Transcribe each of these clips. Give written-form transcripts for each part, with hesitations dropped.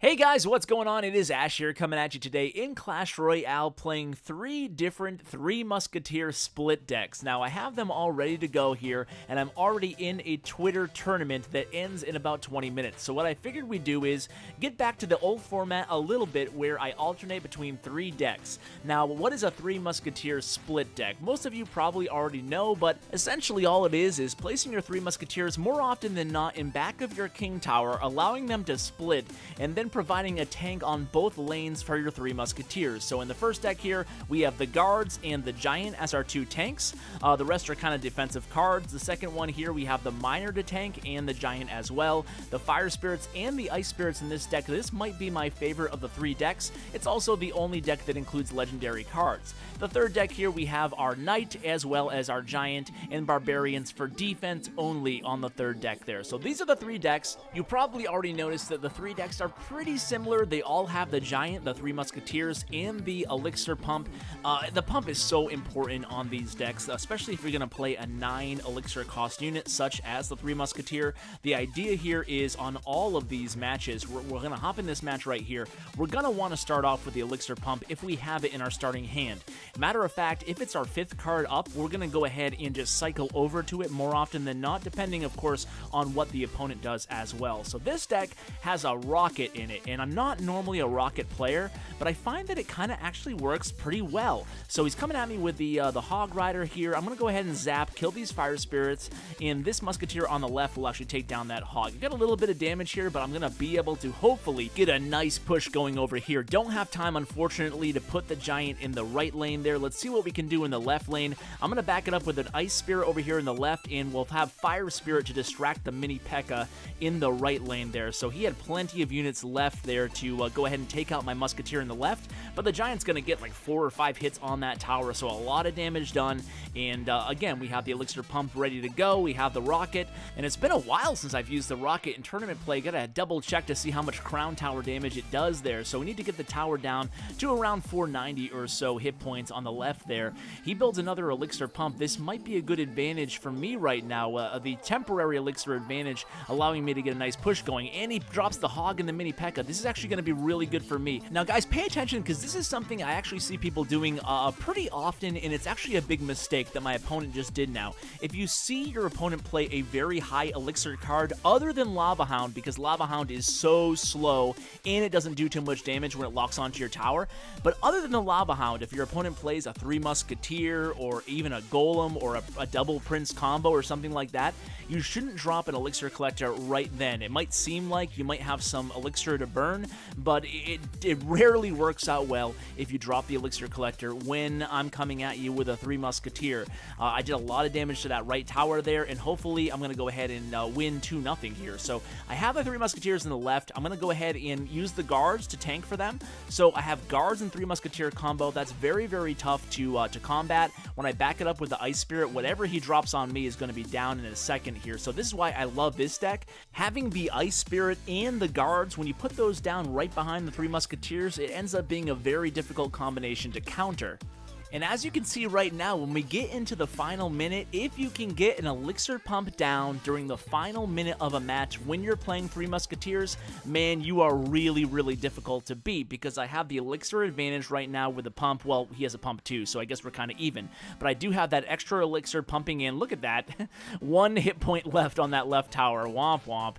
Hey guys, what's going on? It is Ash here coming at you today in Clash Royale playing 3 different 3 Musketeer split decks. Now, I have them all ready to go here, and I'm already in a Twitter tournament that ends in about 20 minutes. So what I figured we'd do is get back to the old format a little bit where I alternate between 3 decks. Now, what is a 3 Musketeer split deck? Most of you probably already know, but essentially all it is placing your 3 Musketeers more often than not in back of your King Tower, allowing them to split, and then providing a tank on both lanes for your 3 Musketeers. So in the first deck here, we have the Guards and the Giant as our 2 tanks. The rest are kind of defensive cards. The second one here, we have the Miner to tank and the Giant as well. The Fire Spirits and the Ice Spirits in this deck. This might be my favorite of the 3 decks. It's also the only deck that includes legendary cards. The third deck here, we have our Knight as well as our Giant and Barbarians for defense only on the third deck there. So these are the 3 decks. You probably already noticed that the 3 decks are pretty similar. They all have the Giant, the 3 Musketeers, and the Elixir Pump. The pump is so important on these decks, especially if you're going to play a 9 Elixir cost unit, such as the 3 Musketeer. The idea here is on all of these matches, we're going to hop in this match right here. We're going to want to start off with the Elixir Pump if we have it in our starting hand. Matter of fact, if it's our 5th card up, we're going to go ahead and just cycle over to it more often than not, depending, of course, on what the opponent does as well. So this deck has a Rocket in it, and I'm not normally a Rocket player, but I find that it kind of actually works pretty well. So he's coming at me with the Hog Rider here. I'm going to go ahead and zap, kill these Fire Spirits, and this Musketeer on the left will actually take down that Hog. You got a little bit of damage here, but I'm going to be able to hopefully get a nice push going over here. Don't have time, unfortunately, to put the Giant in the right lane there. Let's see what we can do in the left lane. I'm going to back it up with an Ice Spirit over here in the left, and we'll have Fire Spirit to distract the Mini P.E.K.K.A. in the right lane there. So he had plenty of units left there to go ahead and take out my Musketeer in the left, but the Giant's going to get like 4 or 5 hits on that tower, so a lot of damage done. And again, we have the Elixir Pump ready to go. We have the Rocket, and it's been a while since I've used the Rocket in tournament play. Gotta double check to see how much Crown Tower damage it does there, so we need to get the tower down to around 490 or so hit points on the left there. He builds another Elixir Pump. This might be a good advantage for me right now, the temporary Elixir advantage, allowing me to get a nice push going, and he drops the Hog and the Mini P.E.K.K.A. This is actually going to be really good for me. Now guys, pay attention, because this is something I actually see people doing pretty often, and it's actually a big mistake that my opponent just did now. If you see your opponent play a very high Elixir card other than Lava Hound, because Lava Hound is so slow and it doesn't do too much damage when it locks onto your tower, but other than the Lava Hound, if your opponent plays a 3 Musketeer or even a Golem or a double Prince combo or something like that, you shouldn't drop an Elixir Collector right then. It might seem like you might have some Elixir to burn, but it rarely works out well if you drop the Elixir Collector when I'm coming at you with a 3 Musketeer. I did a lot of damage to that right tower there, and hopefully I'm going to go ahead and win 2-0 here. So I have the 3 Musketeers in the left. I'm going to go ahead and use the Guards to tank for them. So I have Guards and 3 Musketeer combo. That's very, very tough to combat. When I back it up with the Ice Spirit, whatever he drops on me is going to be down in a second here. So this is why I love this deck. Having the Ice Spirit and the Guards, when you put those down right behind the 3 Musketeers, it ends up being a very difficult combination to counter. And as you can see right now, when we get into the final minute, if you can get an Elixir Pump down during the final minute of a match when you're playing 3 Musketeers, man, you are really, really difficult to beat, because I have the Elixir advantage right now with the pump. Well, he has a pump too, so I guess we're kind of even. But I do have that extra Elixir pumping in. Look at that. 1 hit point left on that left tower. Womp womp.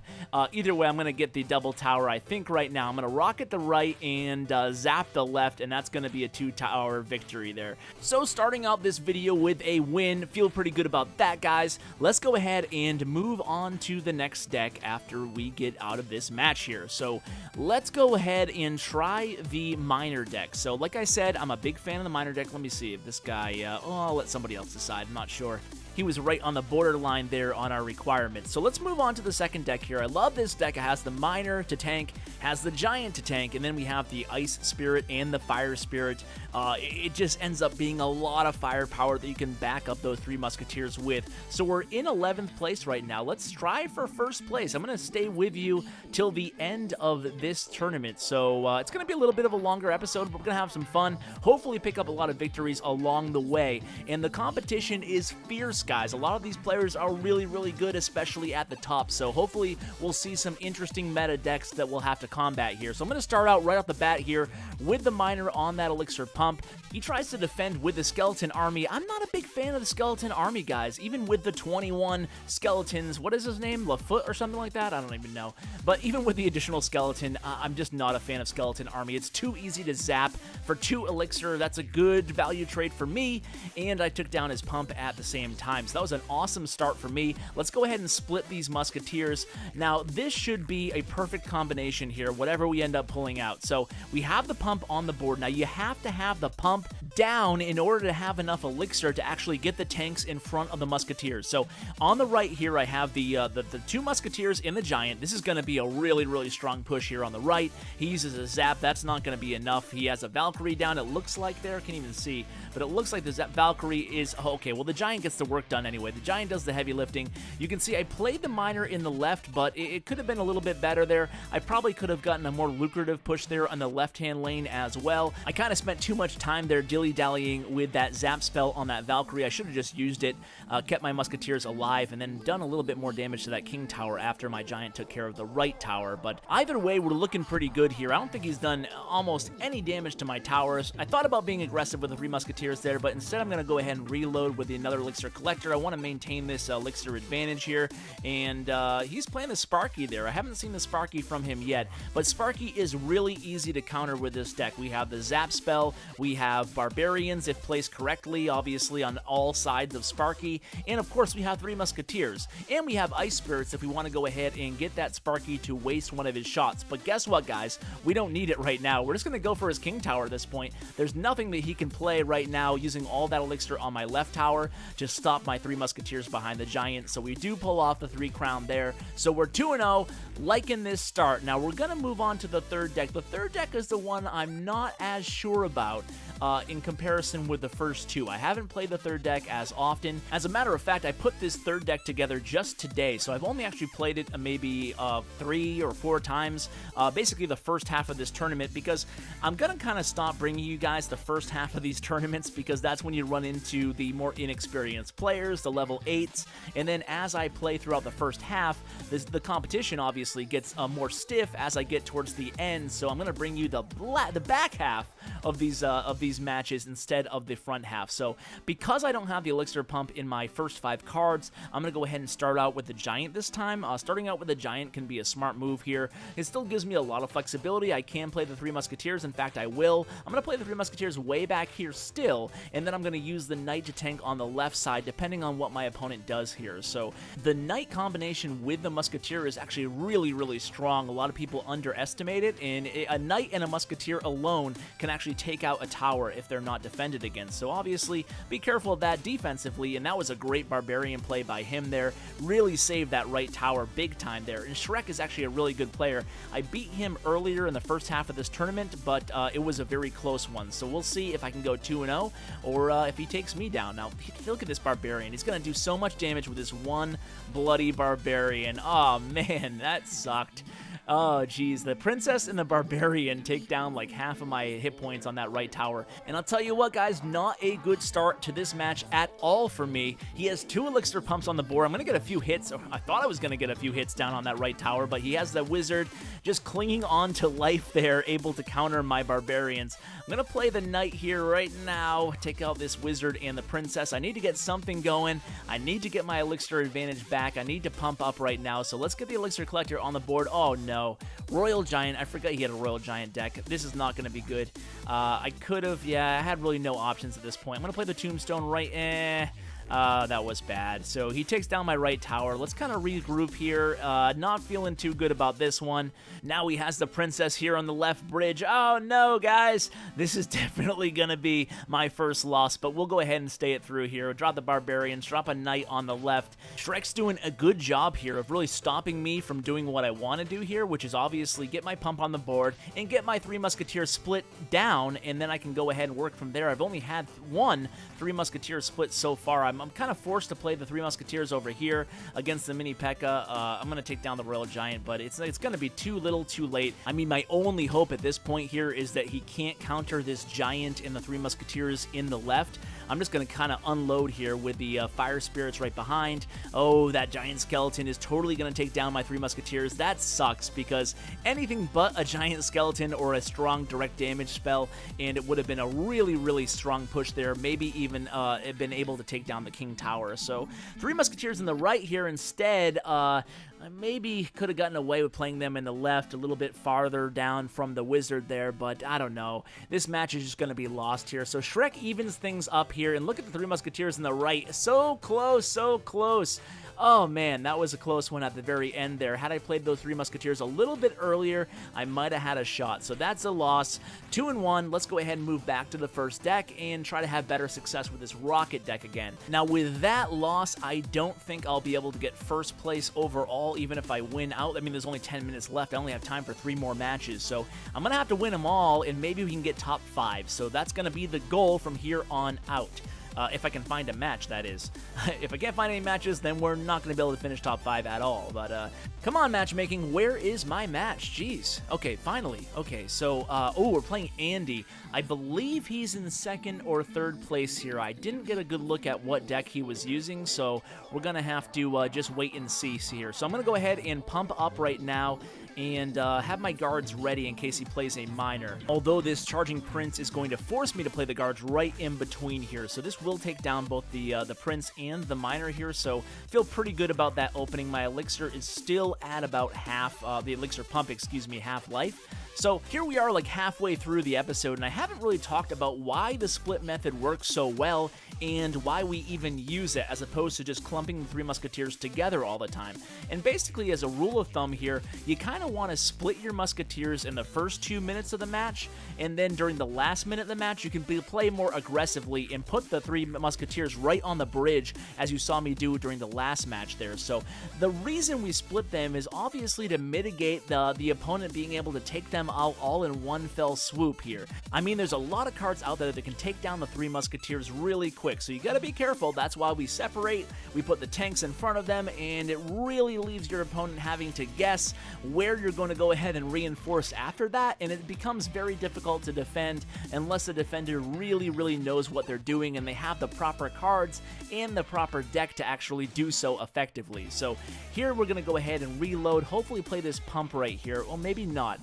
Either way, I'm going to get the double tower, I think, right now. I'm going to rocket the right and zap the left, and that's going to be a 2-tower victory there. So starting out this video with a win, feel pretty good about that, guys. Let's go ahead and move on to the next deck after we get out of this match here. So let's go ahead and try the Miner deck. So like I said, I'm a big fan of the Miner deck. Let me see if this guy, I'll let somebody else decide. I'm not sure. He was right on the borderline there on our requirements. So let's move on to the second deck here. I love this deck. It has the Miner to tank, has the Giant to tank, and then we have the Ice Spirit and the Fire Spirit. It just ends up being a lot of firepower that you can back up those 3 Musketeers with. So we're in 11th place right now. Let's strive for first place. I'm going to stay with you till the end of this tournament. So it's going to be a little bit of a longer episode, but we're going to have some fun. Hopefully pick up a lot of victories along the way. And the competition is fierce, guys. A lot of these players are really good, especially at the top, so hopefully we'll see some interesting meta decks that we'll have to combat here. So I'm going to start out right off the bat here with the Miner on that Elixir Pump. He tries to defend with the Skeleton Army. I'm not a big fan of the Skeleton Army, guys, even with the 21 skeletons. What is his name? Lafoot or something like that? I don't even know. But even with the additional skeleton, I'm just not a fan of Skeleton Army. It's too easy to zap for 2 Elixir. That's a good value trade for me, and I took down his pump at the same time. So that was an awesome start for me. Let's go ahead and split these Musketeers. Now, this should be a perfect combination here, whatever we end up pulling out. So we have the pump on the board. Now, you have to have the pump down in order to have enough Elixir to actually get the tanks in front of the Musketeers. So on the right here, I have the 2 Musketeers in the Giant. This is going to be a really strong push here on the right. He uses a zap. That's not going to be enough. He has a Valkyrie down. It looks like there. Can't even see. But it looks like the Valkyrie is... okay, well, the Giant gets the work done anyway. The Giant does the heavy lifting. You can see I played the Miner in the left, but it could have been a little bit better there. I probably could have gotten a more lucrative push there on the left-hand lane as well. I kind of spent too much time there dilly-dallying with that zap spell on that Valkyrie. I should have just used it, kept my Musketeers alive, and then done a little bit more damage to that King Tower after my Giant took care of the right tower. But either way, we're looking pretty good here. I don't think he's done almost any damage to my towers. I thought about being aggressive with the 3 Musketeers there, but instead I'm going to go ahead and reload with another Elixir Collector. I want to maintain this Elixir advantage here, and he's playing the Sparky there. I haven't seen the Sparky from him yet, but Sparky is really easy to counter with this deck. We have the Zap spell, we have Barbarians if placed correctly, obviously on all sides of Sparky, and of course we have 3 Musketeers, and we have Ice Spirits if we want to go ahead and get that Sparky to waste one of his shots. But guess what, guys? We don't need it right now. We're just going to go for his King Tower at this point. There's nothing that he can play right now using all that Elixir on my left tower to stop my 3 Musketeers behind the Giant, so we do pull off the 3 crown there. So we're 2-0, liking this start. Now we're going to move on to the third deck. The third deck is the one I'm not as sure about in comparison with the first 2. I haven't played the third deck as often. As a matter of fact, I put this third deck together just today, so I've only actually played it maybe 3 or 4 times, basically the first half of this tournament, because I'm going to kind of stop bringing you guys the first half of these tournaments, because that's when you run into the more inexperienced players, the level 8s, and then as I play throughout the first half, the competition obviously gets more stiff as I get towards the end, so I'm going to bring you the back half of these matches instead of the front half. So because I don't have the Elixir Pump in my first 5 cards, I'm going to go ahead and start out with the Giant this time. Starting out with the Giant can be a smart move here. It still gives me a lot of flexibility. I can play the 3 Musketeers. In fact, I will. I'm going to play the 3 Musketeers way back here still, and then I'm going to use the Knight to tank on the left side, depending on what my opponent does here. So the Knight combination with the Musketeer is actually really strong. A lot of people underestimate it, and a Knight and a Musketeer alone can actually take out a tower if they're not defended against. So obviously, be careful of that defensively, and that was a great Barbarian play by him there. Really saved that right tower big time there, and Shrek is actually a really good player. I beat him earlier in the first half of this tournament, but it was a very close one, so we'll see if I can go 2-0, or if he takes me down. Now, look at this Barbarian. He's going to do so much damage with this one bloody Barbarian. Oh, man, that sucked. Oh, geez. The Princess and the Barbarian take down like half of my hit points on that right tower. And I'll tell you what, guys, not a good start to this match at all for me. He has 2 Elixir Pumps on the board. I'm going to get a few hits. I thought I was going to get a few hits down on that right tower, but he has the Wizard just clinging on to life there, able to counter my Barbarians. I'm going to play the Knight here right now, take out this Wizard and the Princess. I need to get something going. I need to get my Elixir advantage back. I need to pump up right now, so let's get the Elixir Collector on the board. Oh, no. Royal Giant. I forgot he had a Royal Giant deck. This is not going to be good. I could have, yeah, I had really no options at this point. I'm going to play the Tombstone right. That was bad. So he takes down my right tower. Let's kind of regroup here. Not feeling too good about this one. Now he has the Princess here on the left bridge. Oh no, guys. This is definitely going to be my first loss, but we'll go ahead and stay it through here. Drop the Barbarians, drop a Knight on the left. Shrek's doing a good job here of really stopping me from doing what I want to do here, which is obviously get my pump on the board and get my 3 Musketeers split down, and then I can go ahead and work from there. I've only had 1 3 Musketeer split so far. I'm kind of forced to play the 3 Musketeers over here against the Mini P.E.K.K.A. I'm going to take down the Royal Giant, but it's going to be too little too late. I mean, my only hope at this point here is that he can't counter this Giant and the 3 Musketeers in the left. I'm just going to kind of unload here with the Fire Spirits right behind. Oh, that Giant Skeleton is totally going to take down my 3 Musketeers. That sucks, because anything but a Giant Skeleton or a strong direct damage spell, and it would have been a really, really strong push there, maybe even been able to take down the King Tower. So 3 Musketeers in the right here instead. I maybe could have gotten away with playing them in the left a little bit farther down from the wizard there, but I don't know. This match is just going to be lost here. So Shrek evens things up here, and look at the 3 Musketeers in the right. So close, so close. Oh man, that was a close one at the very end there. Had I played those 3 Musketeers a little bit earlier, I might have had a shot. So that's a loss. 2-1. Let's go ahead and move back to the first deck and try to have better success with this Rocket deck again. Now with that loss, I don't think I'll be able to get first place overall, even if I win out. I mean, there's only 10 minutes left. I only have time for 3 more matches. So I'm going to have to win them all, and maybe we can get top 5. So that's going to be the goal from here on out. If I can find a match, that is. If I can't find any matches, then we're not going to be able to finish top 5 at all. But come on, matchmaking. Where is my match? Jeez. Okay, finally. Okay, so, oh, we're playing Andy. I believe he's in 2nd or 3rd place here. I didn't get a good look at what deck he was using, so we're going to have to just wait and see here. So I'm going to go ahead and pump up right now and have my guards ready in case he plays a miner. Although this Charging Prince is going to force me to play the guards right in between here. So this will take down both the Prince and the miner here, so feel pretty good about that opening. My elixir is still at about half, the elixir pump, excuse me, half life. So here we are like halfway through the episode, and I haven't really talked about why the split method works so well and why we even use it, as opposed to just clumping the 3 Musketeers together all the time. And basically, as a rule of thumb here, you kind of want to split your Musketeers in the first 2 minutes of the match, and then during the last minute of the match, you can play more aggressively and put the 3 Musketeers right on the bridge, as you saw me do during the last match there. So the reason we split them is obviously to mitigate the opponent being able to take them out all in one fell swoop here. I mean, there's a lot of cards out there that can take down the 3 Musketeers really quick, so you gotta be careful. That's why we separate, we put the tanks in front of them, and it really leaves your opponent having to guess where you're going to go ahead and reinforce after that, and it becomes very difficult to defend unless the defender really, really knows what they're doing and they have the proper cards and the proper deck to actually do so effectively. So here we're gonna go ahead and reload, hopefully play this pump right here, or maybe not.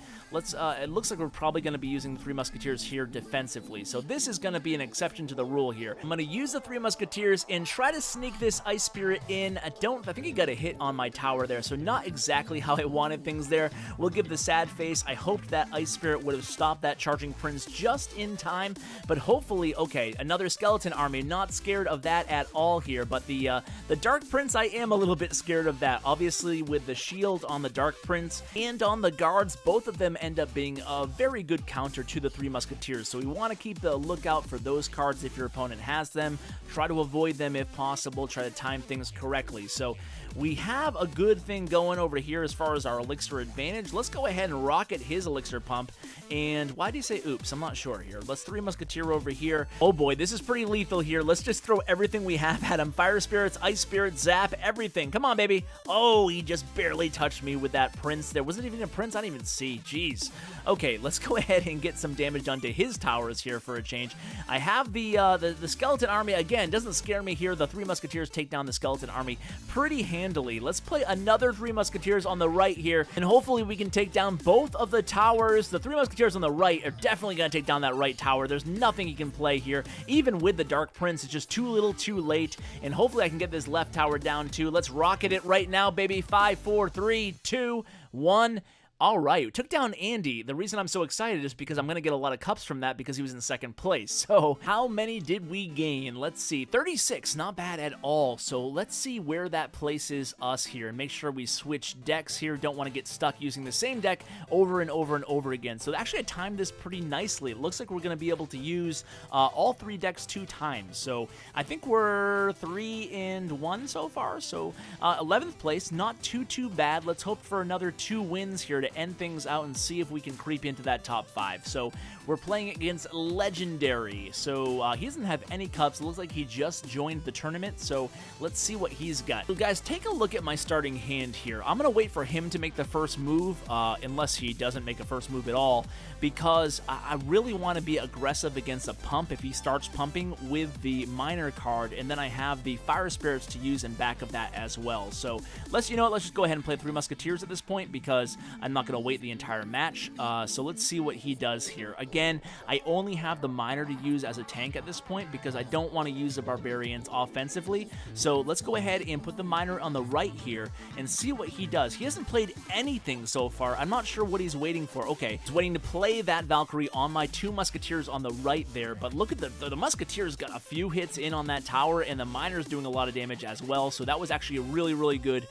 It looks like we're probably going to be using the 3 Musketeers here defensively, so this is going to be an exception to the rule here. I'm going to use the 3 Musketeers and try to sneak this Ice Spirit in. I think he got a hit on my tower there, so not exactly how I wanted things there. We'll give the sad face. I hoped that Ice Spirit would have stopped that Charging Prince just in time, but hopefully, okay, another Skeleton Army. Not scared of that at all here, but the Dark Prince, I am a little bit scared of that. Obviously, with the shield on the Dark Prince and on the guards, both of them end up being a very good counter to the 3 Musketeers, so we want to keep the lookout for those cards if your opponent has them. Try to avoid them if possible, try to time things correctly. So we have a good thing going over here as far as our elixir advantage. Let's go ahead and rocket his elixir pump. And why do you say oops? I'm not sure here. Let's 3 Musketeer over here. Oh boy, this is pretty lethal here. Let's just throw everything we have at him. Fire Spirits, Ice Spirit, Zap, everything. Come on, baby. Oh, he just barely touched me with that Prince there. Was it even a Prince? I didn't even see. Jeez. Okay, let's go ahead and get some damage done to his towers here for a change. I have the Skeleton Army. Again, doesn't scare me here. The 3 Musketeers take down the Skeleton Army pretty handily. Let's play another 3 Musketeers on the right here, and hopefully we can take down both of the towers. The 3 Musketeers on the right are definitely going to take down that right tower. There's nothing he can play here. Even with the Dark Prince, it's just too little too late, and hopefully I can get this left tower down too. Let's rocket it right now, baby. 5, 4, 3, 2, 1... All right, we took down Andy. The reason I'm so excited is because I'm going to get a lot of cups from that because he was in 2nd place. So how many did we gain? Let's see, 36, not bad at all. So let's see where that places us here and make sure we switch decks here. Don't want to get stuck using the same deck over and over and over again. So actually I timed this pretty nicely. It looks like we're going to be able to use all 3 decks 2 times. So I think we're 3-1 so far. So 11th place, not too bad. Let's hope for another 2 wins here to end things out and see if we can creep into that top 5. So we're playing against Legendary. So he doesn't have any cups. It looks like he just joined the tournament. So let's see what he's got. So guys, take a look at my starting hand here. I'm going to wait for him to make the first move, unless he doesn't make a first move at all, because I really want to be aggressive against a pump if he starts pumping with the Miner card, and then I have the Fire Spirits to use in back of that as well. So let's just go ahead and play 3 Musketeers at this point, because I'm not going to wait the entire match. So let's see what he does here. Again, I only have the Miner to use as a tank at this point, because I don't want to use the Barbarians offensively. So let's go ahead and put the Miner on the right here and see what he does. He hasn't played anything so far. I'm not sure what he's waiting for. Okay, he's waiting to play that Valkyrie on my 2 Musketeers on the right there, but look at the Musketeers got a few hits in on that tower, and the Miner's doing a lot of damage as well, so that was actually really, really good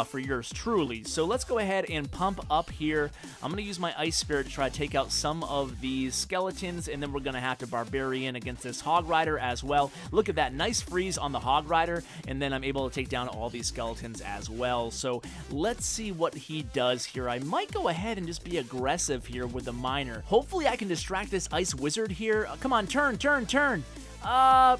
for yours truly. So let's go ahead and pump up here. I'm going to use my Ice Spirit to try to take out some of these skeletons, and then we're going to have to Barbarian against this Hog Rider as well. Look at that, nice freeze on the Hog Rider, and then I'm able to take down all these skeletons as well. So let's see what he does here. I might go ahead and just be aggressive here with the Miner. Hopefully I can distract this Ice Wizard here. Come on, turn.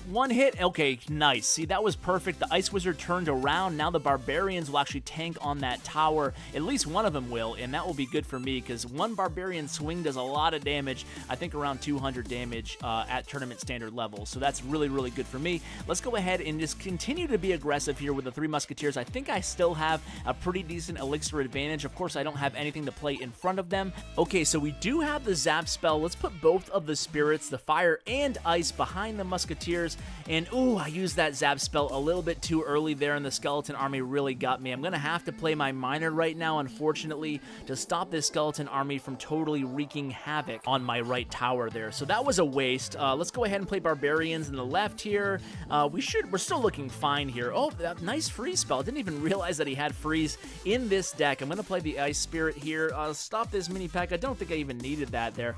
One hit. Okay, nice. See, that was perfect. The Ice Wizard turned around. Now the Barbarians will actually tank on that tower. At least one of them will, and that will be good for me, because one Barbarian swing does a lot of damage. I think around 200 damage at tournament standard level. So that's really, really good for me. Let's go ahead and just continue to be aggressive here with the 3 Musketeers. I think I still have a pretty decent elixir advantage. Of course, I don't have anything to play in front of them. Okay, so we do have the Zap spell. Let's put both of the spirits, the fire and ice, behind the Musketeers, and ooh, I used that Zap spell a little bit too early there, and the Skeleton Army really got me. I'm gonna have to play my Miner right now, unfortunately, to stop this Skeleton Army from totally wreaking havoc on my right tower there. So that was a waste. Let's go ahead and play Barbarians in the left here. We're still looking fine here. Oh, that nice freeze spell. I didn't even realize that he had freeze in this deck. I'm gonna play the Ice Spirit here. Stop this mini pack. I don't think I even needed that there.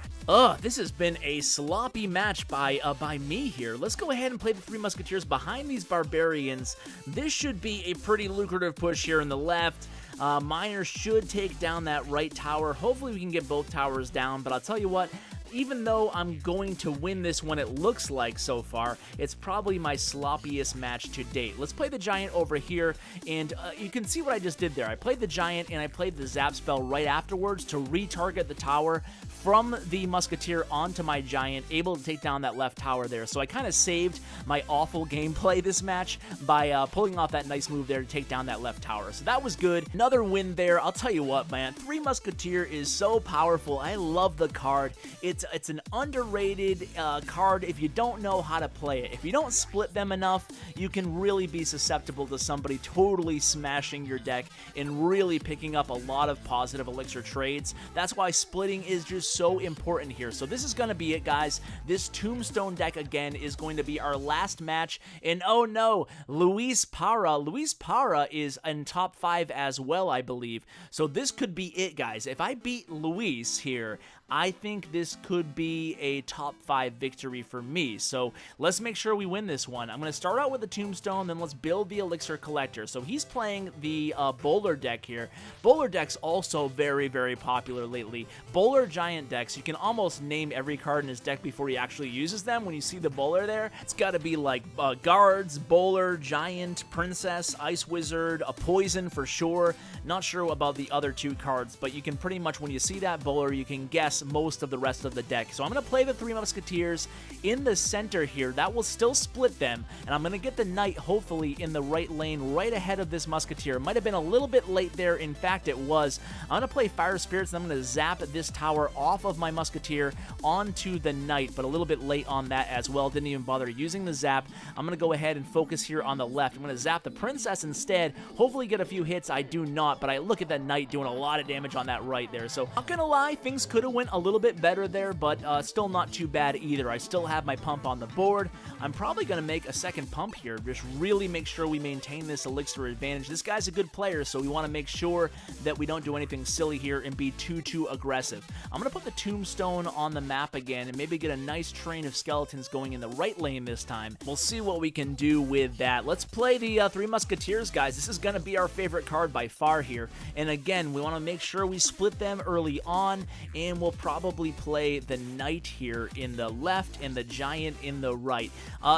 This has been a sloppy match by me here. Let's go ahead and play the 3 Musketeers behind these Barbarians. This should be a pretty lucrative push here in the left. Miner should take down that right tower. Hopefully we can get both towers down, but I'll tell you what, even though I'm going to win this one, it looks like so far, it's probably my sloppiest match to date. Let's play the Giant over here, and you can see what I just did there. I played the Giant, and I played the Zap spell right afterwards to retarget the tower from the Musketeer onto my Giant, able to take down that left tower there. So I kind of saved my awful gameplay this match by pulling off that nice move there to take down that left tower. So that was good. Another win there. I'll tell you what, man, 3 Musketeer is so powerful. I love the card. It's an underrated card if you don't know how to play it. If you don't split them enough, you can really be susceptible to somebody totally smashing your deck and really picking up a lot of positive elixir trades. That's why splitting is just so important here. So this is going to be it, guys. This Tombstone deck, again, is going to be our last match. And oh no, Luis Parra is in top 5 as well, I believe. So this could be it, guys. If I beat Luis here, I think this could be a top 5 victory for me. So let's make sure we win this one. I'm going to start out with the Tombstone, then let's build the Elixir Collector. So he's playing the Bowler deck here. Bowler deck's also very, very popular lately. Bowler Giant decks, you can almost name every card in his deck before he actually uses them. When you see the Bowler there, it's got to be like Guards, Bowler, Giant, Princess, Ice Wizard, a Poison for sure. Not sure about the other 2 cards, but you can pretty much, when you see that Bowler, you can guess most of the rest of the deck. So I'm going to play the 3 Musketeers in the center here. That will still split them, and I'm going to get the Knight hopefully in the right lane right ahead of this Musketeer. It might have been a little bit late there. In fact, it was. I'm going to play Fire Spirits, and I'm going to zap this tower off of my Musketeer onto the Knight, but a little bit late on that as well. Didn't even bother using the zap. I'm going to go ahead and focus here on the left. I'm going to zap the Princess instead. Hopefully get a few hits. I do not, but I look at that Knight doing a lot of damage on that right there. So not going to lie, things could have went went a little bit better there, but still not too bad either. I still have my pump on the board. I'm probably going to make a second pump here, just really make sure we maintain this elixir advantage. This guy's a good player, so we want to make sure that we don't do anything silly here and be too aggressive. I'm going to put the tombstone on the map again and maybe get a nice train of skeletons going in the right lane this time. We'll see what we can do with that. Let's play the Three Musketeers, guys. This is going to be our favorite card by far here. And again, we want to make sure we split them early on, and we'll probably play the knight here in the left and the giant in the right.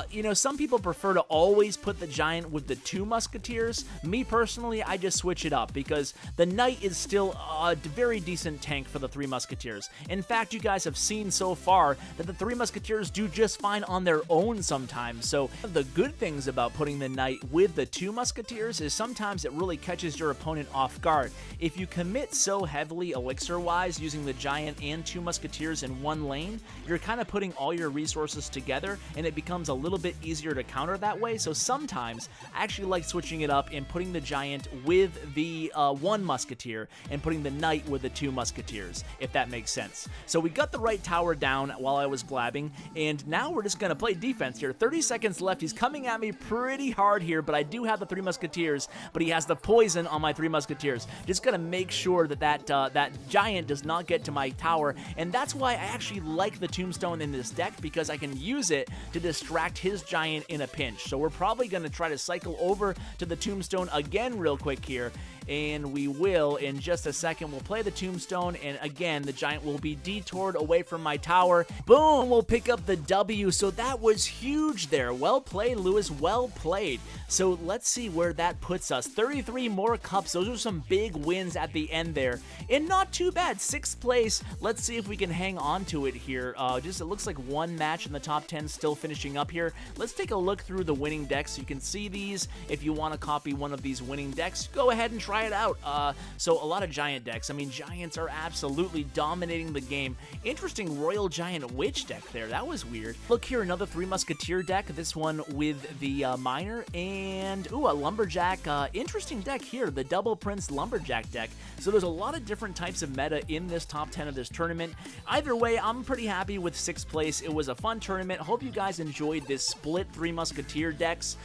You know, some people prefer to always put the giant with the two musketeers. Me personally, I just switch it up because the knight is still a very decent tank for the Three Musketeers. In fact, you guys have seen so far that the Three Musketeers do just fine on their own sometimes. So the good things about putting the knight with the two musketeers is sometimes it really catches your opponent off guard. If you commit so heavily elixir-wise using the giant and two musketeers in one lane, you're kind of putting all your resources together and it becomes a little bit easier to counter that way. So sometimes I actually like switching it up and putting the giant with the one musketeer and putting the knight with the two musketeers, if that makes sense. So we got the right tower down while I was blabbing, and now we're just going to play defense here. 30 seconds left. He's coming at me pretty hard here, but I do have the Three Musketeers, but he has the poison on my Three Musketeers. Just going to make sure that that giant does not get to my tower, and that's why I actually like the tombstone in this deck, because I can use it to distract his giant in a pinch. So we're probably going to try to cycle over to the tombstone again real quick here, and we will in just a second. We'll play the tombstone, and again, the giant will be detoured away from my tower. Boom! We'll pick up the W, so that was huge there. Well played, Lewis. Well played. So let's see where that puts us. 33 more cups. Those are some big wins at the end there, and not too bad. 6th place. Let's see if we can hang on to it here. It looks like one match in the top 10 still finishing up here. Let's take a look through the winning decks. You can see these. If you want to copy one of these winning decks, go ahead and try it out. So a lot of giant decks. I mean, giants are absolutely dominating the game. Interesting Royal Giant Witch deck there. That was weird. Look here, another Three Musketeer deck. This one with the Miner and, ooh, a Lumberjack. Interesting deck here, the Double Prince Lumberjack deck. So there's a lot of different types of meta in this top 10 of this tournament. Either way, I'm pretty happy with 6th place. It was a fun tournament. Hope you guys enjoyed this split Three Musketeer decks.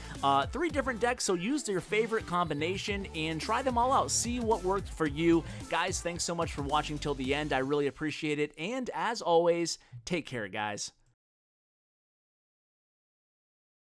3 different decks, so use your favorite combination and try them all out. See what worked for you. Guys, thanks so much for watching till the end. I really appreciate it. And as always, take care, guys.